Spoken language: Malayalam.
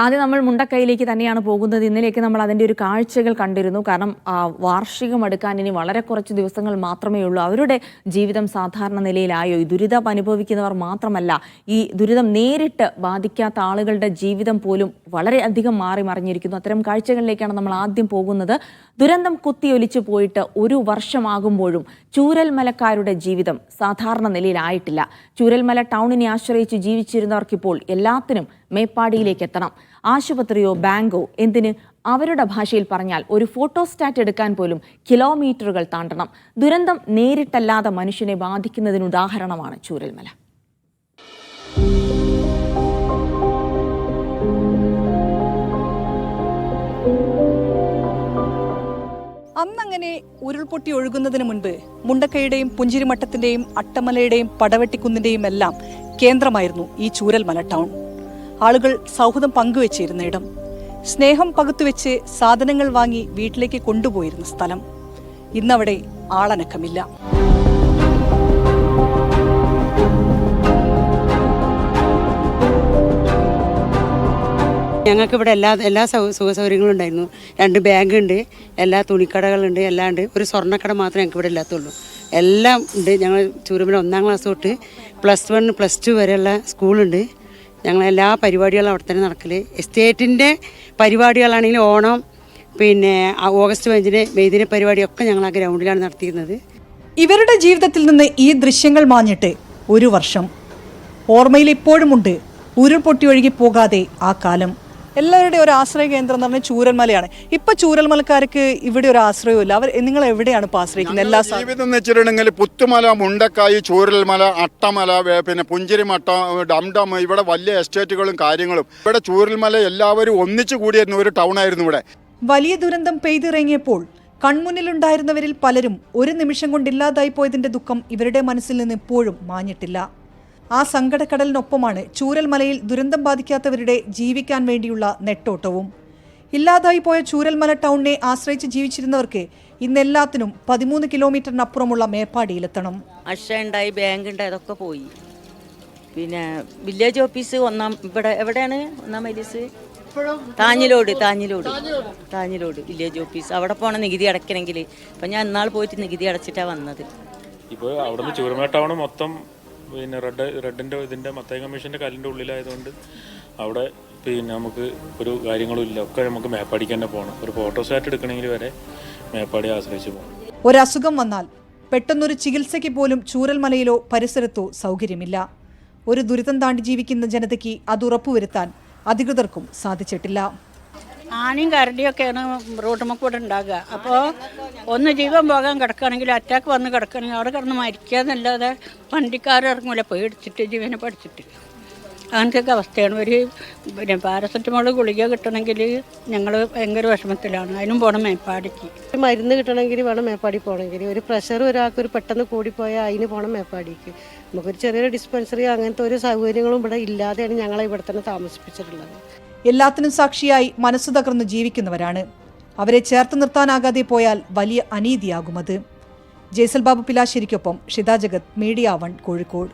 ആദ്യം നമ്മൾ മുണ്ടക്കൈയിലേക്ക് തന്നെയാണ് പോകുന്നത്. ഇന്നലേക്ക് നമ്മൾ അതിൻ്റെ ഒരു കാഴ്ചകൾ കണ്ടിരുന്നു. കാരണം വാർഷികം അടുക്കാൻ ഇനി വളരെ കുറച്ച് ദിവസങ്ങൾ മാത്രമേ ഉള്ളൂ. അവരുടെ ജീവിതം സാധാരണ നിലയിലായോ? ഈ ദുരിതം അനുഭവിക്കുന്നവർ മാത്രമല്ല, ഈ ദുരിതം നേരിട്ട് ബാധിക്കാത്ത ആളുകളുടെ ജീവിതം പോലും വളരെയധികം മാറി മറിഞ്ഞിരിക്കുന്നു. അത്തരം കാഴ്ചകളിലേക്കാണ് നമ്മൾ ആദ്യം പോകുന്നത്. ദുരന്തം കുത്തിയൊലിച്ചു പോയിട്ട് ഒരു വർഷമാകുമ്പോഴും ചൂരൽമലക്കാരുടെ ജീവിതം സാധാരണ നിലയിലായിട്ടില്ല. ചൂരൽമല ടൗണിനെ ആശ്രയിച്ച് ജീവിച്ചിരുന്നവർക്കിപ്പോൾ എല്ലാത്തിനും മേപ്പാടിയിലേക്ക് എത്തണം. ആശുപത്രിയോ ബാങ്കോ എന്തിന്, അവരുടെ ഭാഷയിൽ പറഞ്ഞാൽ ഒരു ഫോട്ടോസ്റ്റാറ്റ് എടുക്കാൻ പോലും കിലോമീറ്ററുകൾ താണ്ടണം. ദുരന്തം നേരിട്ടല്ലാതെ മനുഷ്യനെ ബാധിക്കുന്നതിന് ഉദാഹരണമാണ് ചൂരൽമല. അന്നങ്ങനെ ഉരുൾപൊട്ടി ഒഴുകുന്നതിന് മുൻപ് മുണ്ടക്കൈയുടെയും പുഞ്ചിരിമട്ടത്തിന്റെയും അട്ടമലയുടെയും പടവെട്ടിക്കുന്നിന്റെയും എല്ലാം കേന്ദ്രമായിരുന്നു ഈ ചൂരൽമല ടൗൺ. ആളുകൾ സൗഹൃദം പങ്കുവെച്ചിരുന്ന ഇടം, സ്നേഹം പകുത്തുവെച്ച് സാധനങ്ങൾ വാങ്ങി വീട്ടിലേക്ക് കൊണ്ടുപോയിരുന്ന സ്ഥലം. ഇന്നവിടെ ആളനക്കമില്ല. ഞങ്ങൾക്കിവിടെ എല്ലാ സുഖ സൗകര്യങ്ങളും ഉണ്ടായിരുന്നു. 2 ബാങ്കുണ്ട്, എല്ലാ തുണിക്കടകളുണ്ട്, എല്ലാം ഉണ്ട്. ഒരു സ്വർണ്ണക്കട മാത്രമേ ഞങ്ങൾക്ക് ഇവിടെ ഇല്ലാത്തുള്ളൂ. എല്ലാം ഉണ്ട്. ഞങ്ങൾ ചൂരൽമല 1ാം ക്ലാസ് തൊട്ട് +1 +2 വരെയുള്ള സ്കൂളുണ്ട്. ഞങ്ങളെല്ലാ പരിപാടികളും അവിടെ തന്നെ നടക്കൽ. എസ്റ്റേറ്റിൻ്റെ പരിപാടികളാണെങ്കിലും ഓണം, പിന്നെ ഓഗസ്റ്റ് 5-ന് മെയ്ദിന പരിപാടിയൊക്കെ ഞങ്ങൾ ആ ഗ്രൗണ്ടിലാണ് നടത്തിയിരുന്നത്. ഇവരുടെ ജീവിതത്തിൽ നിന്ന് ഈ ദൃശ്യങ്ങൾ മാഞ്ഞിട്ട് ഒരു വർഷം. ഓർമ്മയിൽ ഇപ്പോഴുമുണ്ട് ഉരുൾപൊട്ടി ഒഴുകി പോകാതെ ആ കാലം. എല്ലാവരുടെയും ഒരു ആശ്രയ കേന്ദ്രം എന്ന് പറഞ്ഞാൽ ചൂരൽമലയാണ്. ഇപ്പൊ ചൂരൽമലക്കാർക്ക് ഇവിടെ ഒരു ആശ്രയമില്ല. നിങ്ങൾ എവിടെയാണ് ഇപ്പൊ ആശ്രയിക്കുന്നത്? എല്ലാ ജീവിതം എന്ന് വെച്ചിട്ടുണ്ടെങ്കിൽ പുത്തുമല, മുണ്ടക്കായി, ചൂരൽമല, അട്ടമല, പിന്നെ പുഞ്ചിരിമട്ട, ഡംഡം, ഇവിടെ വലിയ എസ്റ്റേറ്റുകളും കാര്യങ്ങളും. ഇവിടെ ചൂരൽമല എല്ലാവരും ഒന്നിച്ചു കൂടിയിരുന്ന ഒരു ടൗൺ ആയിരുന്നു ഇവിടെ. വലിയ ദുരന്തം പെയ്തിറങ്ങിയപ്പോൾ കൺമുന്നിലുണ്ടായിരുന്നവരിൽ പലരും ഒരു നിമിഷം കൊണ്ടില്ലാതായി പോയതിന്റെ ദുഃഖം ഇവരുടെ മനസ്സിൽ നിന്ന് ഇപ്പോഴും മാഞ്ഞിട്ടില്ല. ആ സങ്കടക്കടലിനൊപ്പമാണ് ചൂരൽമലയിൽ ദുരന്തം ബാധിക്കാത്തവരുടെ ജീവിക്കാൻ വേണ്ടിയുള്ള നെട്ടോട്ടവും. ഇല്ലാതായി പോയ ചൂരൽമല ടൗണിനെ ആശ്രയിച്ച് ജീവിച്ചിരുന്നവർക്ക് ഇന്നെല്ലാത്തിനും 13 കിലോമീറ്ററിനപ്പുറമുള്ള മേപ്പാടിയിലെത്തണം. ഉണ്ടായി, ബാങ്ക് ഉണ്ടായി, അതൊക്കെ പോയി. പിന്നെ വില്ലേജ് ഓഫീസ് ഇവിടെ എവിടെയാണ് 1ാം മൈലീസ്? Thanjilode village office. അവിടെ പോകണം നികുതി അടയ്ക്കണമെങ്കിൽ. അപ്പം ഞാൻ ഇന്നാൾ പോയിട്ട് നികുതി അടച്ചിട്ടാണ് വന്നത്. ഇപ്പോൾ അവിടുന്ന് ചൂരൽമല ടൗൺ മൊത്തം പിന്നെ റെഡിൻ്റെ ഇതിൻ്റെ മത്തായി കമ്മീഷൻ്റെ കല്ലിൻ്റെ ഉള്ളിലായതുകൊണ്ട് അവിടെ പിന്നെ നമുക്ക് ഒരു കാര്യങ്ങളും ഇല്ല. ഒക്കെ നമുക്ക് മേപ്പാടിക്ക് തന്നെ പോകണം. ഒരു ഫോട്ടോസ്റ്റാറ്റ് എടുക്കണമെങ്കിൽ വരെ മേപ്പാടി ആശ്രയിച്ച് പോകണം. ഒരസുഖം വന്നാൽ പെട്ടെന്നൊരു ചികിത്സയ്ക്ക് പോലും ചൂരൽമലയിലോ പരിസരത്തോ സൗകര്യമില്ല. ഒരു ദുരിതം താണ്ടി ജീവിക്കുന്ന ജനതയ്ക്ക് അത് ഉറപ്പുവരുത്താൻ അധികൃതർക്കും സാധിച്ചിട്ടില്ല. ആനയും കരടിയൊക്കെയാണ് റോഡുമ്മ കൂടെ ഉണ്ടാകുക. അപ്പോൾ ഒന്ന് ജീവൻ പോകാൻ കിടക്കുകയാണെങ്കിൽ, അറ്റാക്ക് വന്ന് കിടക്കുകയാണെങ്കിൽ അവിടെ കിടന്ന് മരിക്കാന്നല്ലാതെ വണ്ടിക്കാരിറങ്ങൂല, പേടിച്ചിട്ട് ജീവനെ പഠിച്ചിട്ട്. അങ്ങനത്തെ അവസ്ഥയാണ്. പിന്നെ പാരസെറ്റമോൾ ഗുളിക കിട്ടണമെങ്കിൽ ഞങ്ങൾ ഭയങ്കര വിഷമത്തിലാണ്. അതിനും പോകണം മേപ്പാടിക്ക്. മരുന്ന് കിട്ടണമെങ്കിൽ വേണം മേപ്പാടി പോകണമെങ്കിൽ. ഒരു പ്രഷർ ഒരാൾക്ക് ഒരു പെട്ടെന്ന് കൂടിപ്പോയാൽ അതിന് പോകണം മേപ്പാടിക്ക്. നമുക്കൊരു ചെറിയൊരു ഡിസ്പെൻസറി അങ്ങനത്തെ ഒരു സൗകര്യങ്ങളും ഇവിടെ ഇല്ലാതെയാണ് ഞങ്ങളെ ഇവിടെ തന്നെ താമസിപ്പിച്ചിട്ടുള്ളത്. എല്ലാത്തിനും സാക്ഷിയായി മനസ്സു തകർന്ന് ജീവിക്കുന്നവരാണ്. അവരെ ചേർത്ത് നിർത്താനാകാതെ പോയാൽ വലിയ അനീതിയാകുമത്. ജയ്സൽ ബാബു പിലാശ്ശേരിക്കൊപ്പം ഷിത ജഗത്, മീഡിയ 1, കോഴിക്കോട്.